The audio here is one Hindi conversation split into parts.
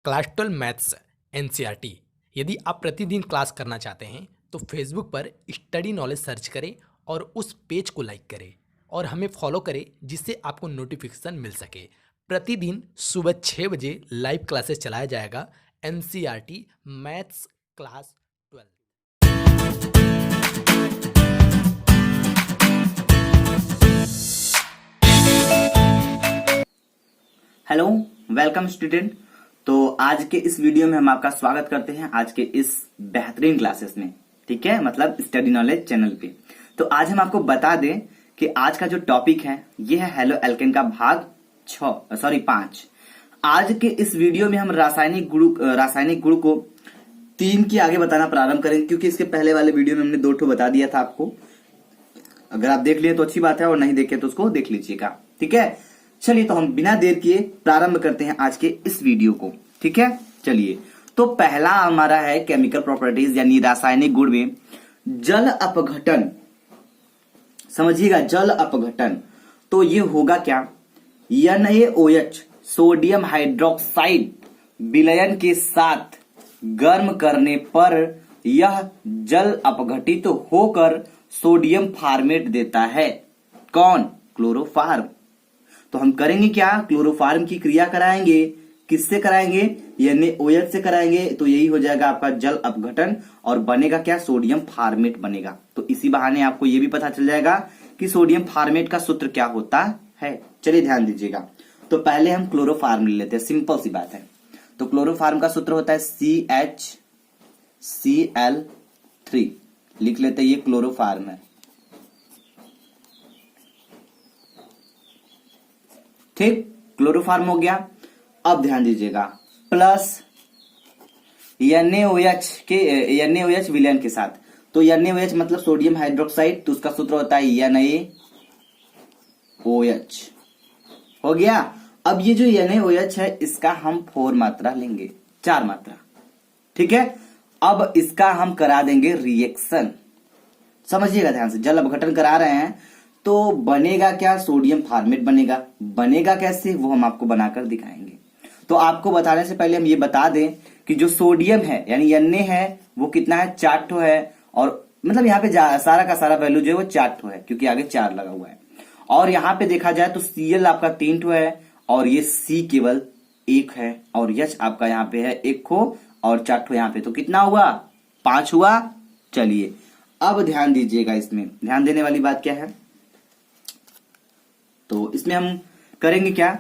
Class 12 maths NCERT. यदि आप प्रतिदिन क्लास करना चाहते हैं तो फेसबुक पर स्टडी नॉलेज सर्च करें और उस पेज को लाइक करें और हमें फॉलो करें, जिससे आपको नोटिफिकेशन मिल सके। प्रतिदिन सुबह 6 बजे लाइव क्लासेस चलाया जाएगा NCERT maths class 12। Hello, welcome student. तो आज के इस वीडियो में हम आपका स्वागत करते हैं आज के इस बेहतरीन क्लासेस में। ठीक है, मतलब स्टडी नॉलेज चैनल पे। तो आज हम आपको बता दें कि आज का जो टॉपिक है ये है हेलो एल्केन का भाग 5। आज के इस वीडियो में हम रासायनिक गुण को 3 के आगे बताना प्रारंभ करेंगे, क्योंकि इसके पहले वाले वीडियो में हमने 2 ठो बता दिया था आपको। अगर आप देख लिए तो अच्छी बात है, और नहीं देखे तो उसको देख लीजिएगा। ठीक है, चलिए तो हम बिना देर किए प्रारंभ करते हैं आज के इस वीडियो को। ठीक है, चलिए। तो पहला हमारा है केमिकल प्रॉपर्टीज, यानी रासायनिक गुण में जल अपघटन। समझिएगा, जल अपघटन। तो ये होगा क्या? NaOH सोडियम हाइड्रोक्साइड विलयन के साथ गर्म करने पर यह जल अपघटित होकर सोडियम फार्मेट देता है। कौन? क्लोरोफार्म। तो हम करेंगे क्या? क्लोरोफार्म की क्रिया कराएंगे। किससे कराएंगे? NaOH से कराएंगे। तो यही हो जाएगा आपका जल अपघटन, और बनेगा क्या? सोडियम फार्मेट बनेगा। तो इसी बहाने आपको यह भी पता चल जाएगा कि सोडियम फार्मेट का सूत्र क्या होता है। चलिए ध्यान दीजिएगा। तो पहले हम क्लोरोफार्म ले लेते हैं, सिंपल सी बात है। तो क्लोरोफार्म का सूत्र होता है CHCl3। लिख लेते हैं, ये क्लोरोफार्म है। ठीक, क्लोरोफार्म हो गया। अब ध्यान दीजिएगा, प्लस NaOH विलयन के साथ। तो NaOH मतलब सोडियम हाइड्रोक्साइड, तो उसका सूत्र होता है NaOH। हो गया। अब ये जो NaOH है, इसका हम 4 मात्रा लेंगे, 4 मात्रा। ठीक है, अब इसका हम करा देंगे रिएक्शन। समझिएगा ध्यान से, जल अपघटन करा रहे हैं तो बनेगा क्या? सोडियम फार्मेट बनेगा। बनेगा कैसे, वो हम आपको बनाकर दिखाएंगे। तो आपको बताने से पहले हम ये बता दें कि जो सोडियम है यानी Na है, वो कितना है? 4 ठो है। और मतलब यहाँ पे सारा का सारा वैल्यू जो है वो 4 ठो है, क्योंकि आगे 4 लगा हुआ है। और यहाँ पे देखा जाए तो Cl आपका 3 ठो है, और ये C केवल 1 है, और H आपका यहाँ पे है 1 ठो, और 4 ठो यहाँ पे। तो कितना हुआ? 5 हुआ। चलिए अब ध्यान दीजिएगा, इसमें ध्यान देने वाली बात क्या है। तो इसमें हम करेंगे क्या?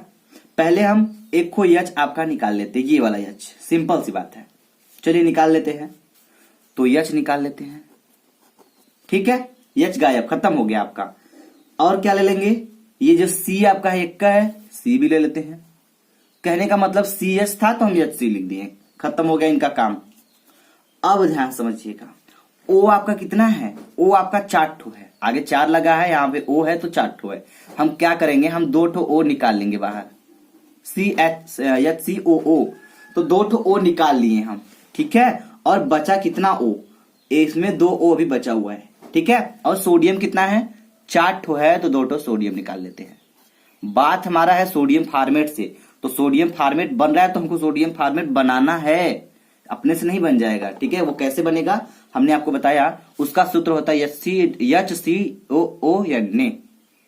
पहले हम एक को H आपका निकाल लेते हैं, ये वाला H। सिंपल सी बात है, चलिए निकाल लेते हैं। तो H निकाल लेते हैं। ठीक है, H गायब, खत्म हो गया आपका। और क्या ले लेंगे? ये जो C आपका है 1 का है, C भी ले लेते हैं। कहने का मतलब CH था तो हम HC लिख दिए, खत्म हो गया इनका काम। अब ध्यान समझिएगा, O आपका कितना है? O आपका 4 ठो है, आगे 4 लगा है, यहाँ पे O है तो 4 ठो है। हम क्या करेंगे? हम 2 ठो O निकाल लेंगे बाहर, HCOO। तो 2 ठो O निकाल लिए हम। ठीक है, और बचा कितना? O। इसमें 2 O अभी बचा हुआ है। ठीक है, और सोडियम कितना है? 4 ठो है, तो 2 ठो सोडियम निकाल लेते हैं। बात हमारा है सोडियम फार्मेट से। तो सोडियम फार्मेट बन रहा है, तो हमको सोडियम फार्मेट बनाना है, अपने से नहीं बन जाएगा। ठीक है, वो कैसे बनेगा हमने आपको बताया। उसका सूत्र होता है HCOO।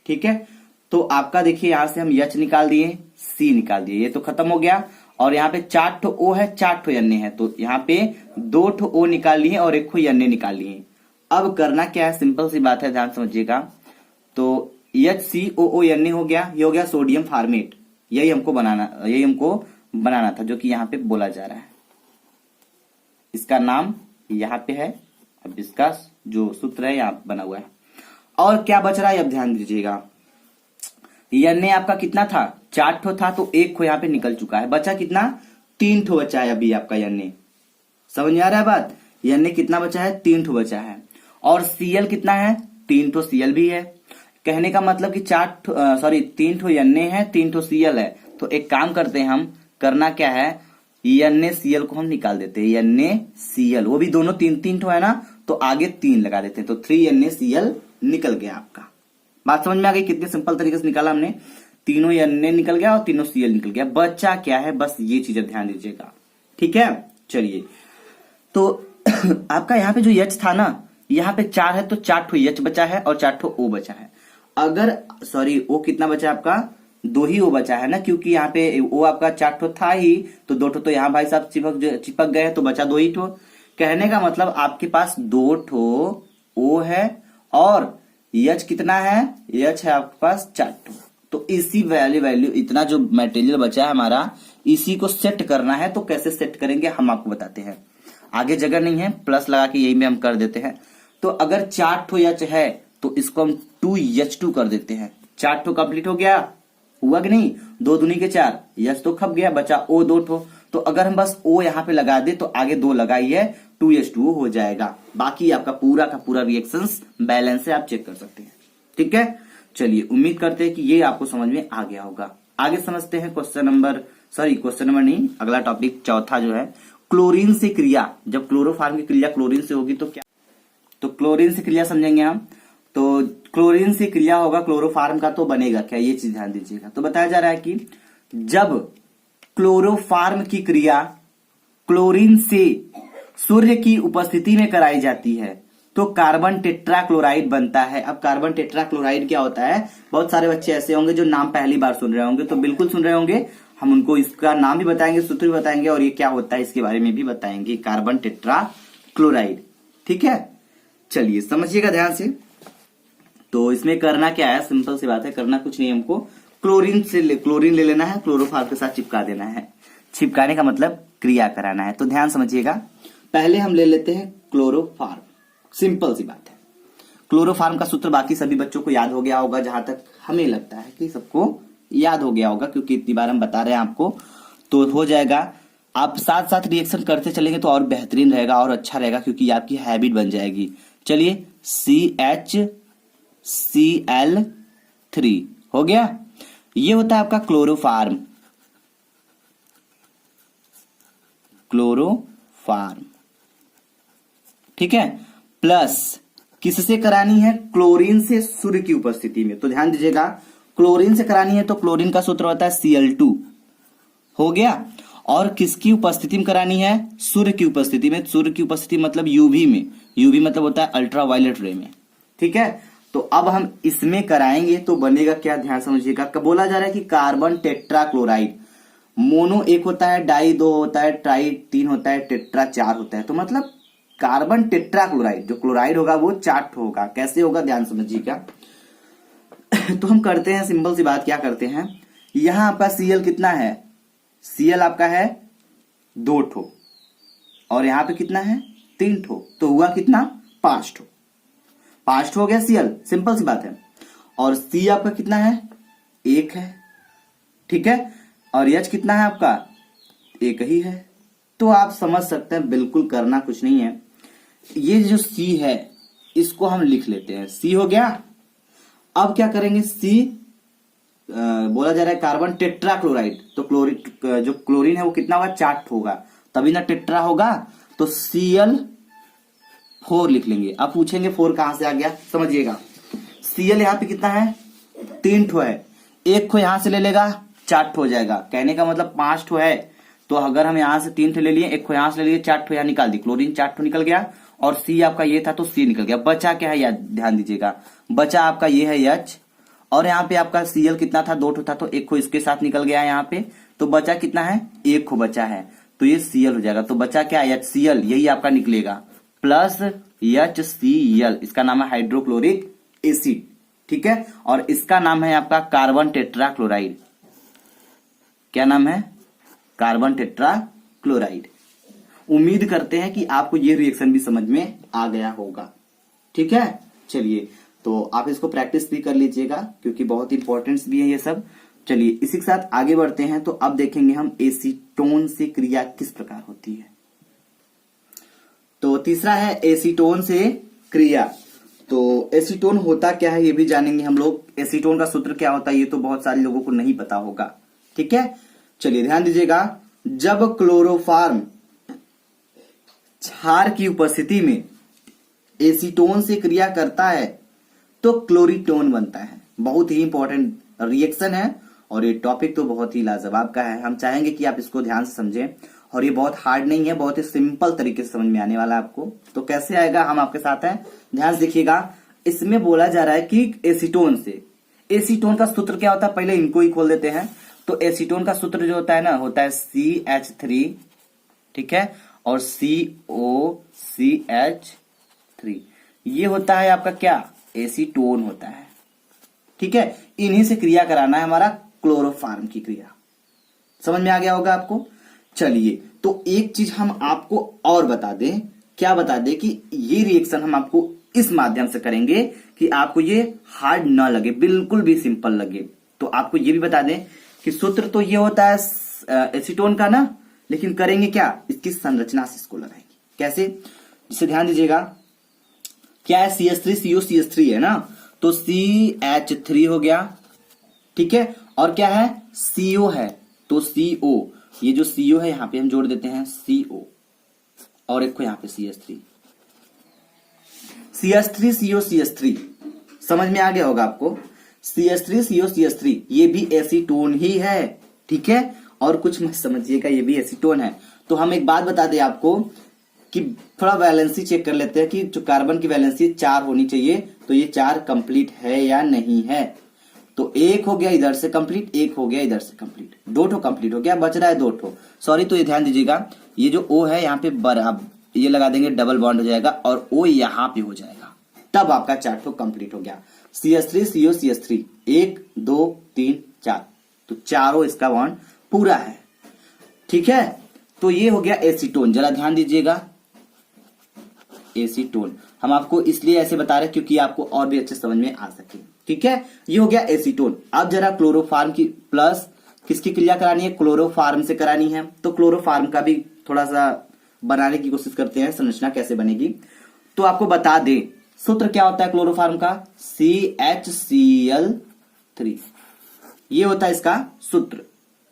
ठीक है, तो आपका देखिए यहां से हम H निकाल दिए, C निकाल दिए, ये तो खत्म हो गया। और यहाँ पे 4 ठो O है, 4 ठो Na है, तो यहाँ पे 2 ठो O निकाल लिए और 1 ठो Na निकाल लिए। अब करना क्या है? सिंपल सी बात है, ध्यान समझिएगा। तो HCOO हो गया, ये हो गया सोडियम फार्मेट। यही हमको बनाना था, जो कि यहाँ पे बोला जा रहा है। इसका नाम यहाँ पे है, अब इसका जो सूत्र है यहाँ बना हुआ है। और क्या बच रहा है, अब ध्यान दीजिएगा। Na आपका कितना था? 4 ठो था, तो 1 को यहाँ पे निकल चुका है। बचा कितना? 3 ठो बचा है अभी आपका Na। समझ में आ रहा है बात? Na कितना बचा है? 3 ठो बचा है। और Cl कितना है? 3 ठो Cl भी है। कहने का मतलब कि 3 ठो Na है, 3 ठो Cl है। तो एक काम करते हैं हम, करना क्या है? NaCl को हम निकाल देते हैं। NaCl, वो भी दोनों 3 ठो है ना, तो आगे 3 लगा देते हैं, तो 3NaCl निकल गया आपका। बात समझ में आ गई? कितने सिंपल तरीके से निकाला हमने। तीनों Na निकल गया और तीनों Cl निकल गया। बचा क्या है? बस ये चीज ध्यान दीजिएगा। ठीक है, चलिए तो आपका यहाँ पे जो H था ना, यहाँ पे 4 है तो 4 ठो H बचा है और 4 ठो O बचा है। अगर सॉरी O कितना बचा है आपका, 2 ही O बचा है ना, क्योंकि यहाँ पे O आपका 4 ठो था ही, तो 2 ठो तो यहाँ भाई साहब चिपक गए तो बचा 2 ही ठो। कहने का मतलब आपके पास 2 ठो O है और H कितना है, H है आपके पास 4 ठो। तो इसी वैल्यू इतना जो मटेरियल बचा है हमारा, इसी को सेट करना है। तो कैसे सेट करेंगे हम आपको बताते हैं। आगे जगह नहीं है, प्लस लगा के यही में हम कर देते हैं। तो अगर 4 ठो H है तो इसको हम 2H2 कर देते हैं। 4 ठो कंप्लीट हो गया, हुआ कि नहीं, 2 दूनी के 4, H तो खप गया, बचा O 2 ठो। तो अगर हम बस O यहाँ पे लगा दे तो आगे 2 लगाइए, 2H2 हो जाएगा। बाकी आपका पूरा का पूरा रिएक्शंस बैलेंस है, आप चेक कर सकते हैं। ठीक है, चलिए उम्मीद करते हैं कि ये आपको समझ में आ गया होगा। आगे समझते हैं क्वेश्चन नंबर नहीं, अगला टॉपिक चौथा जो है, क्लोरीन से क्रिया। जब क्लोरोफॉर्म की क्रिया क्लोरीन से होगी तो क्या, तो क्लोरीन से क्रिया समझेंगे हम। तो क्लोरीन से क्रिया होगा क्लोरोफॉर्म का, तो बनेगा क्या, ये चीज ध्यान दीजिएगा। तो बताया जा रहा है कि जब क्लोरोफॉर्म की क्रिया क्लोरीन से सूर्य की उपस्थिति में कराई जाती है तो कार्बन टेट्राक्लोराइड बनता है। अब कार्बन टेट्राक्लोराइड क्या होता है, बहुत सारे बच्चे ऐसे होंगे जो नाम पहली बार सुन रहे होंगे, तो बिल्कुल सुन रहे होंगे, हम उनको इसका नाम भी बताएंगे, सूत्र भी बताएंगे और ये क्या होता है इसके बारे में भी बताएंगे, कार्बन टेट्राक्लोराइड। ठीक है, चलिए समझिएगा ध्यान से। तो इसमें करना क्या है, सिंपल सी बात है, करना कुछ नहीं, हमको क्लोरीन ले लेना है, क्लोरोफॉर्म के साथ चिपका देना है। चिपकाने का मतलब क्रिया कराना है। तो ध्यान समझिएगा, पहले हम ले लेते हैं क्लोरोफॉर्म, सिंपल सी बात है। क्लोरोफॉर्म का सूत्र बाकी सभी बच्चों को याद हो गया होगा, जहां तक हमें लगता है कि सबको याद हो गया होगा, क्योंकि इतनी बार हम बता रहे हैं आपको, तो हो जाएगा। आप साथ साथ रिएक्शन करते चलेंगे तो और बेहतरीन रहेगा और अच्छा रहेगा, क्योंकि आपकी हैबिट बन जाएगी। चलिए CHCl3 हो गया, ये होता है आपका क्लोरोफॉर्म। ठीक है, प्लस किससे करानी है, क्लोरीन से सूर्य की उपस्थिति में। तो ध्यान दीजिएगा, क्लोरीन से करानी है तो क्लोरीन का सूत्र होता है Cl2, हो गया। और किसकी उपस्थिति में करानी है, सूर्य की उपस्थिति में। सूर्य की उपस्थिति मतलब यूवी में, यूवी मतलब होता है अल्ट्रावायलेट रे में। ठीक है, तो अब हम इसमें कराएंगे तो बनेगा क्या, ध्यान समझिएगा। बोला जा रहा है कि कार्बन टेट्राक्लोराइड, मोनो 1 होता है, डाई 2 होता है, ट्राई 3 होता है, टेट्रा 4 होता है। तो मतलब कार्बन टेट्राक्लोराइड जो क्लोराइड होगा वो 4 होगा। कैसे होगा ध्यान समझिएगा। तो हम करते हैं सिंपल सी बात, क्या करते हैं, यहां आपका Cl कितना है, Cl आपका है 2 ठो और यहां पे कितना है 3 ठो, तो हुआ कितना 5 ठो। 5 ठो हो गया Cl, सिंपल सी बात है। और C आपका कितना है 1 है, ठीक है, और H कितना है आपका 1 ही है। तो आप समझ सकते हैं, बिल्कुल करना कुछ नहीं है। ये जो C है इसको हम लिख लेते हैं, C हो गया। अब क्या करेंगे, C बोला जा रहा है कार्बन टेट्राक्लोराइड, तो जो क्लोरीन है वो कितना होगा 4 होगा, तभी ना टेट्रा होगा। तो Cl4 लिख लेंगे। अब पूछेंगे 4 कहां से आ गया, समझिएगा। Cl यहाँ पे कितना है 3 ठो है, 1 ठो यहां से ले लेगा 4 ठो हो जाएगा। कहने का मतलब 5 ठो है, तो अगर हम यहां से 3 ठो ले लिए, 1 ठो यहां से ले लिए, 4 ठो यहां निकाल दी, क्लोरीन 4 ठो निकल गया। और C आपका ये था तो C निकल गया। बचा क्या है याद ध्यान दीजिएगा, बचा आपका ये है H, और यहाँ पे आपका Cl कितना था 2 ठो था, तो 1 खो इसके साथ निकल गया यहाँ पे, तो बचा कितना है 1 खो बचा है, तो ये Cl हो जाएगा। तो बचा क्या है HCl, यही आपका निकलेगा, प्लस HCl, इसका नाम है हाइड्रोक्लोरिक एसिड। ठीक है, और इसका नाम है आपका कार्बन टेट्राक्लोराइड। क्या नाम है, कार्बन टेट्राक्लोराइड। उम्मीद करते हैं कि आपको ये रिएक्शन भी समझ में आ गया होगा। ठीक है, चलिए तो आप इसको प्रैक्टिस भी कर लीजिएगा, क्योंकि बहुत इंपॉर्टेंट भी है ये सब। चलिए इसी के साथ आगे बढ़ते हैं। तो अब देखेंगे हम एसीटोन से क्रिया किस प्रकार होती है। तो तीसरा है एसीटोन से क्रिया। तो एसीटोन होता क्या है ये भी जानेंगे हम लोग। एसीटोन का सूत्र क्या होता है ये तो बहुत सारे लोगों को नहीं पता होगा। ठीक है, चलिए ध्यान दीजिएगा। जब क्लोरोफॉर्म क्षार की उपस्थिति में एसीटोन से क्रिया करता है तो क्लोरीटोन बनता है। बहुत ही इंपॉर्टेंट रिएक्शन है और ये टॉपिक तो बहुत ही लाजवाब का है। हम चाहेंगे कि आप इसको ध्यान से समझें और ये बहुत हार्ड नहीं है, बहुत ही सिंपल तरीके से समझ में आने वाला है आपको। तो कैसे आएगा, हम आपके साथ हैं, ध्यान से देखिएगा। इसमें बोला जा रहा है कि एसीटोन से, एसीटोन का सूत्र क्या होता है, पहले इनको ही खोल देते हैं। तो एसीटोन का सूत्र जो होता है ना, होता है CH3, ठीक है, और COCH3, ये होता है आपका क्या, एसीटोन होता है, ठीक है। इन्हीं से क्रिया कराना है हमारा क्लोरोफॉर्म की क्रिया। समझ में आ गया होगा आपको। चलिए, तो एक चीज हम आपको और बता दें, क्या बता दें कि ये रिएक्शन हम आपको इस माध्यम से करेंगे कि आपको ये हार्ड ना लगे, बिल्कुल भी सिंपल लगे। तो आपको ये भी बता दें कि सूत्र तो ये होता है एसीटोन का ना, लेकिन करेंगे क्या, इसकी संरचना से इसको लगाएंगे। कैसे, जिसे ध्यान दीजिएगा, क्या है, CH3COCH3 है ना, तो CH3 हो गया, ठीक है, और क्या है, CO है, तो CO, ये जो CO है यहां पे हम जोड़ देते हैं CO, और एक को यहां पे CH3, CH3COCH3, समझ में आ गया होगा आपको। CH3COCH3 ये भी एसीटोन ही है, ठीक है, और कुछ मत समझिएगा, ये भी एसीटोन है। तो हम एक बात बता दें आपको कि थोड़ा वैलेंसी चेक कर लेते हैं कि जो कार्बन की वैलेंसी 4 होनी चाहिए, तो ये 4 कंप्लीट है या नहीं है। तो एक हो गया इधर से कंप्लीट, एक हो गया इधर से कंप्लीट, 2 ठो कंप्लीट हो गया, बच रहा है 2 ठो, सॉरी। तो ये ध्यान दीजिएगा, ये जो O है यहाँ पे बराबर, ये लगा देंगे, डबल बॉन्ड हो जाएगा, और O यहाँ पे हो जाएगा, तब आपका 4 ठो कंप्लीट हो गया। CH3COCH3 1 2 3 4, तो चारों इसका बॉन्ड पूरा है, ठीक है। तो ये हो गया एसीटोन। जरा ध्यान दीजिएगा, एसीटोन हम आपको इसलिए ऐसे बता रहे हैं क्योंकि आपको और भी अच्छे समझ में आ सके, ठीक है। ये हो गया एसीटोन। अब जरा क्लोरोफॉर्म की प्लस किसकी क्रिया करानी है, क्लोरोफॉर्म से करानी है। तो क्लोरोफॉर्म का भी थोड़ा सा बनाने की कोशिश करते हैं, संरचना कैसे बनेगी। तो आपको बता दें, सूत्र क्या होता है क्लोरोफॉर्म का, CHCl3, ये होता है इसका सूत्र,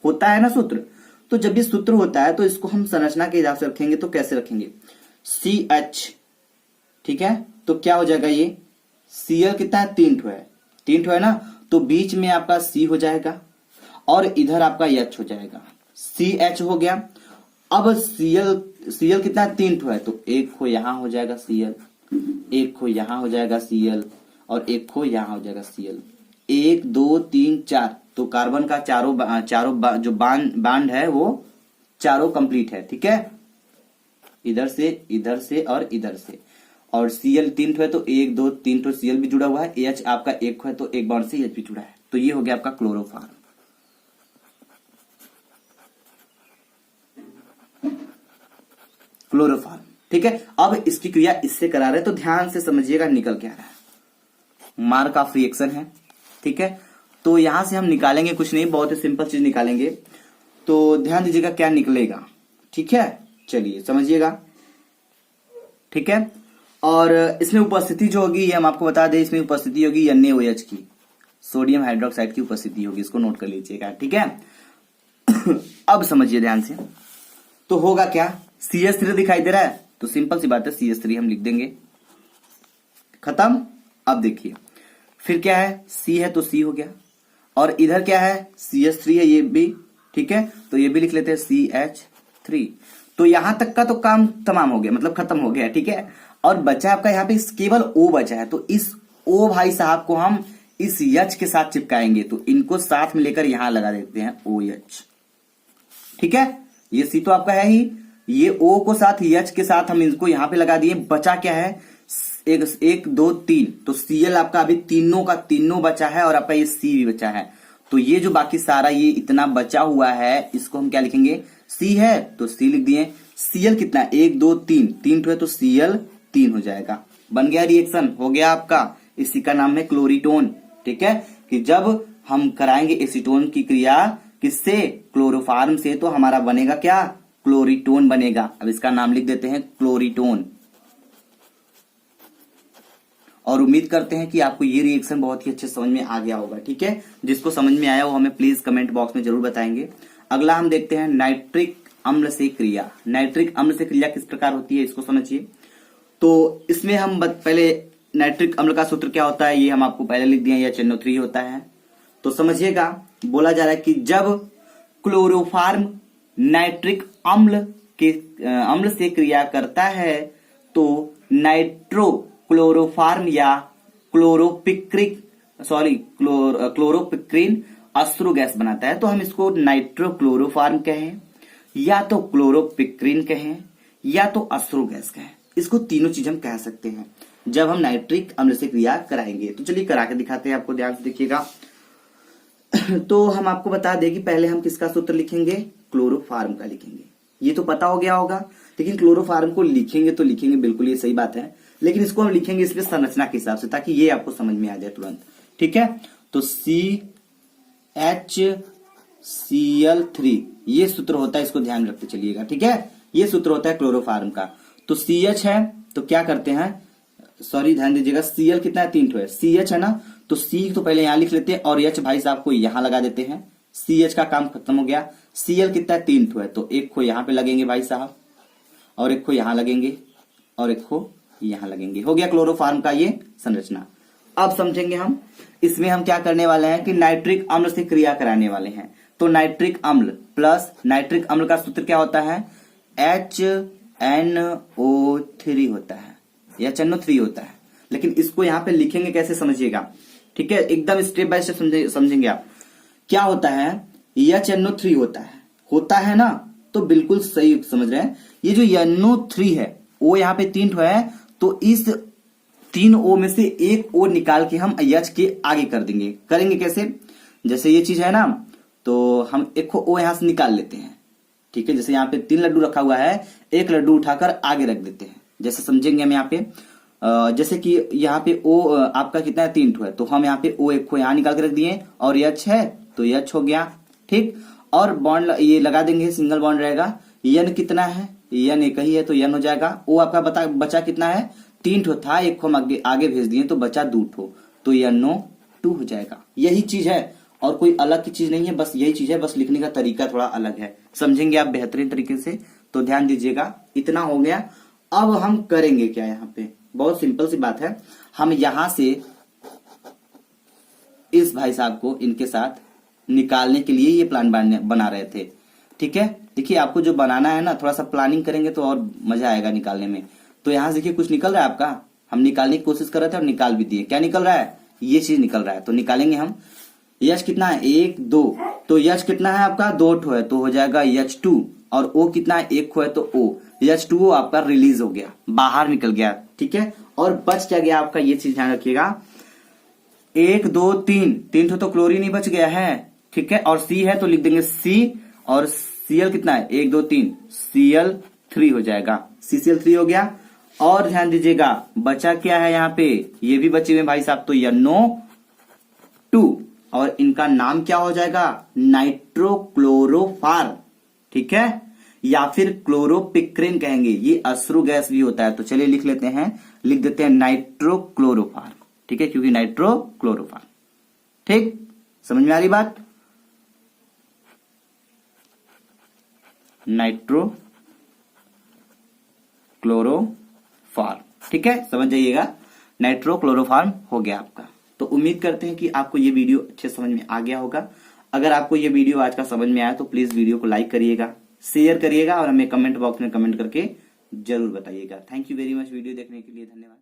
होता है ना सूत्र। तो जब भी सूत्र होता है तो इसको हम संरचना के हिसाब से रखेंगे। तो कैसे रखेंगे, CH, ठीक है, तो क्या हो जाएगा, ये Cl कितना है, 3 ठो है, 3 ठो है ना, तो बीच में आपका C हो जाएगा और इधर आपका H हो जाएगा, CH हो गया। अब Cl कितना है, 3 ठो है, तो एक को यहां हो जाएगा Cl, एक को यहां हो जाएगा Cl, और एक को यहां हो जाएगा Cl। 1 2 3 4, तो कार्बन का चारों जो बांड है वो चारों कंप्लीट है, ठीक है, इधर से और इधर से। और Cl 3 ठो है, तो 1 2 3 ठो Cl भी जुड़ा हुआ है, H आपका 1 है, तो एक बार से H भी जुड़ा है। तो ये हो गया आपका क्लोरोफॉर्म। क्लोरोफॉर्म, ठीक है। अब इसकी क्रिया इससे करा रहे, तो ध्यान से समझिएगा निकल क्या रहा है, मार्क ऑफ रिएक्शन है, ठीक है। तो यहां से हम निकालेंगे कुछ नहीं, बहुत ही सिंपल चीज निकालेंगे। तो ध्यान दीजिएगा क्या निकलेगा, ठीक है, चलिए समझिएगा, ठीक है। और इसमें उपस्थिति जो होगी ये हम आपको बता दें, इसमें उपस्थिति होगी NaOH की, सोडियम हाइड्रोक्साइड की उपस्थिति होगी, इसको नोट कर लीजिएगा, ठीक है। अब समझिए ध्यान से, तो होगा क्या, CH3 दिखाई दे रहा है, तो सिंपल सी बात है CH3 हम लिख देंगे, खत्म। अब देखिए फिर क्या है, C है तो C हो गया, और इधर क्या है, CH3 है ये भी, ठीक है, तो ये भी लिख लेते हैं CH3। तो यहां तक का तो काम तमाम हो गया, मतलब खत्म हो गया, ठीक है। और बचा आपका यहाँ पे केवल O बचा है, तो इस O भाई साहब को हम इस H के साथ चिपकाएंगे, तो इनको साथ में लेकर यहां लगा देते हैं OH, ठीक है। ये C तो आपका है ही, ये O को साथ H के साथ हम इनको यहां पे लगा दिए। बचा क्या है, 1 2 3, तो Cl आपका अभी तीनों का तीनों बचा है, और आपका ये C भी बचा है। तो ये जो बाकी सारा ये इतना बचा हुआ है, इसको हम क्या लिखेंगे, C है तो C लिख दिए। Cl कितना है, 1 2 3, 3 ठो है, तो Cl 3 हो जाएगा, बन गया रिएक्शन, हो गया आपका। इसी का नाम है क्लोरीटोन, ठीक है। कि जब हम कराएंगे एसीटोन की क्रिया किससे, क्लोरोफॉर्म से, तो हमारा बनेगा क्या, क्लोरीटोन बनेगा। अब इसका नाम लिख देते हैं क्लोरीटोन। और उम्मीद करते हैं कि आपको ये रिएक्शन बहुत ही अच्छे समझ में आ गया होगा, ठीक है। जिसको समझ में आया वो हमें प्लीज कमेंट बॉक्स में जरूर बताएंगे। अगला हम देखते हैं नाइट्रिक अम्ल से क्रिया। नाइट्रिक अम्ल से क्रिया किस प्रकार होती है, इसको समझिए। तो इसमें हम पहले नाइट्रिक अम्ल का सूत्र क्या होता है ये हम आपको पहले लिख दिए, या NO3 होता है। तो समझिएगा, बोला जा रहा है कि जब क्लोरोफॉर्म नाइट्रिक अम्ल से क्रिया करता है तो नाइट्रोक्लोरोफॉर्म या क्लोरोपिक्रीन अश्रु गैस बनाता है। तो हम इसको नाइट्रोक्लोरोफॉर्म कहें या तो क्लोरोपिक्रीन कहें या तो अश्रु गैस कहें, इसको तीनों चीज हम कह सकते हैं जब हम नाइट्रिक अम्ल से क्रिया कराएंगे। तो चलिए करा के दिखाते हैं आपको, ध्यान से देखिएगा। तो हम आपको बता दें कि पहले हम किसका सूत्र लिखेंगे, क्लोरोफॉर्म का लिखेंगे। ये तो पता हो गया होगा, लेकिन क्लोरोफॉर्म को लिखेंगे तो लिखेंगे, बिल्कुल ये सही बात है, लेकिन इसको हम लिखेंगे इसलिए संरचना के हिसाब से, ताकि ये आपको समझ में आ जाए तुरंत। ठीक है, तो CHCl3 ये सूत्र होता है, इसको ध्यान रखते चलिएगा। ठीक है, ये सूत्र होता है क्लोरोफॉर्म का। तो CH है तो क्या करते हैं, सॉरी ध्यान दीजिएगा, Cl कितना है, 3 ठो है, CH है ना, तो C तो पहले यहां लिख लेते हैं और H भाई साहब को यहां लगा देते हैं। CH का काम खत्म हो गया। Cl कितना है, 3 ठो है, तो एक को यहां पे लगेंगे भाई साहब, और एक को यहां लगेंगे, और एक को यहां लगेंगे। हो गया क्लोरोफॉर्म का ये संरचना। अब समझेंगे हम, इसमें हम क्या करने वाले हैं कि नाइट्रिक अम्ल से क्रिया कराने वाले हैं। तो नाइट्रिक अम्ल प्लस नाइट्रिक अम्ल का सूत्र क्या होता है, HNO3 होता है, HNO3 होता है। लेकिन इसको यहां पे लिखेंगे कैसे समझिएगा, ठीक है, एकदम स्टेप बाय स्टेप समझेंगे आप। क्या होता है, HNO3 होता है ना, तो बिल्कुल सही समझ रहे हैं। ये जो NO3 है वो यहाँ पे 3 ठो है, तो इस 3 O में से एक O निकाल के हम H के आगे कर देंगे। करेंगे कैसे, जैसे ये चीज है ना, तो हम एक को O यहां से निकाल लेते हैं। ठीक है, जैसे यहाँ पे 3 लड्डू रखा हुआ है, एक लड्डू उठाकर आगे रख देते हैं। जैसे समझेंगे हम यहाँ पे, जैसे कि यहाँ पे O आपका कितना है, 3 ठो है, तो हम यहाँ पे O एक को यहाँ निकाल के रख दिए, और H है तो H हो गया। ठीक, और बॉन्ड ये लगा देंगे, सिंगल बॉन्ड रहेगा। N कितना है, N एक ही है तो N हो जाएगा। O आपका बचा कितना है, 3 ठो था, एक को हम आगे भेज दिए तो बचा 2 ठो, तो NO2 हो जाएगा। यही चीज है और कोई अलग की चीज नहीं है, बस यही चीज है, बस लिखने का तरीका थोड़ा अलग है। समझेंगे आप बेहतरीन तरीके से, तो ध्यान दीजिएगा। इतना हो गया। अब हम करेंगे क्या, यहाँ पे बहुत सिंपल सी बात है। हम यहां से इस भाई साहब को इनके साथ निकालने के लिए ये प्लान बना रहे थे। ठीक है, देखिए आपको जो बनाना है ना, थोड़ा सा प्लानिंग करेंगे तो और मजा आएगा निकालने में। तो यहां से देखिए कुछ निकल रहा है आपका, हम निकालने की कोशिश कर रहे थे और निकाल भी दिए। क्या निकल रहा है, ये चीज निकल रहा है, तो निकालेंगे हम। H कितना है, 1 2, तो H कितना है आपका, 2 ठो है, तो हो जाएगा H2, और O कितना है, 1 खो है, तो O H2O आपका रिलीज हो गया, बाहर निकल गया। ठीक है, और बच क्या गया आपका, ये चीज ध्यान रखिएगा, 1 2 3 ठो तो क्लोरीन ही बच गया है। ठीक है, और C है तो लिख देंगे C, और Cl कितना है, 1 2 3, Cl3 हो जाएगा, CCl3 हो गया। और ध्यान दीजिएगा बचा क्या है यहाँ पे, ये भी बचे हुए भाई साहब, तो NO2, और इनका नाम क्या हो जाएगा, नाइट्रोक्लोरोफॉर्म। ठीक है, या फिर क्लोरोपिक्रीन कहेंगे, ये अश्रु गैस भी होता है। तो चलिए लिख लेते हैं, लिख देते हैं नाइट्रोक्लोरोफॉर्म। ठीक है, क्योंकि नाइट्रोक्लोरोफॉर्म। ठीक, समझ में आ रही बात, नाइट्रोक्लोरोफॉर्म। ठीक है, समझ जाइएगा, नाइट्रोक्लोरोफॉर्म हो गया आपका। तो उम्मीद करते हैं कि आपको ये वीडियो अच्छे समझ में आ गया होगा। अगर आपको ये वीडियो आज का समझ में आया तो प्लीज वीडियो को लाइक करिएगा, शेयर करिएगा, और हमें कमेंट बॉक्स में कमेंट करके जरूर बताइएगा। Thank you very much video देखने के लिए, धन्यवाद।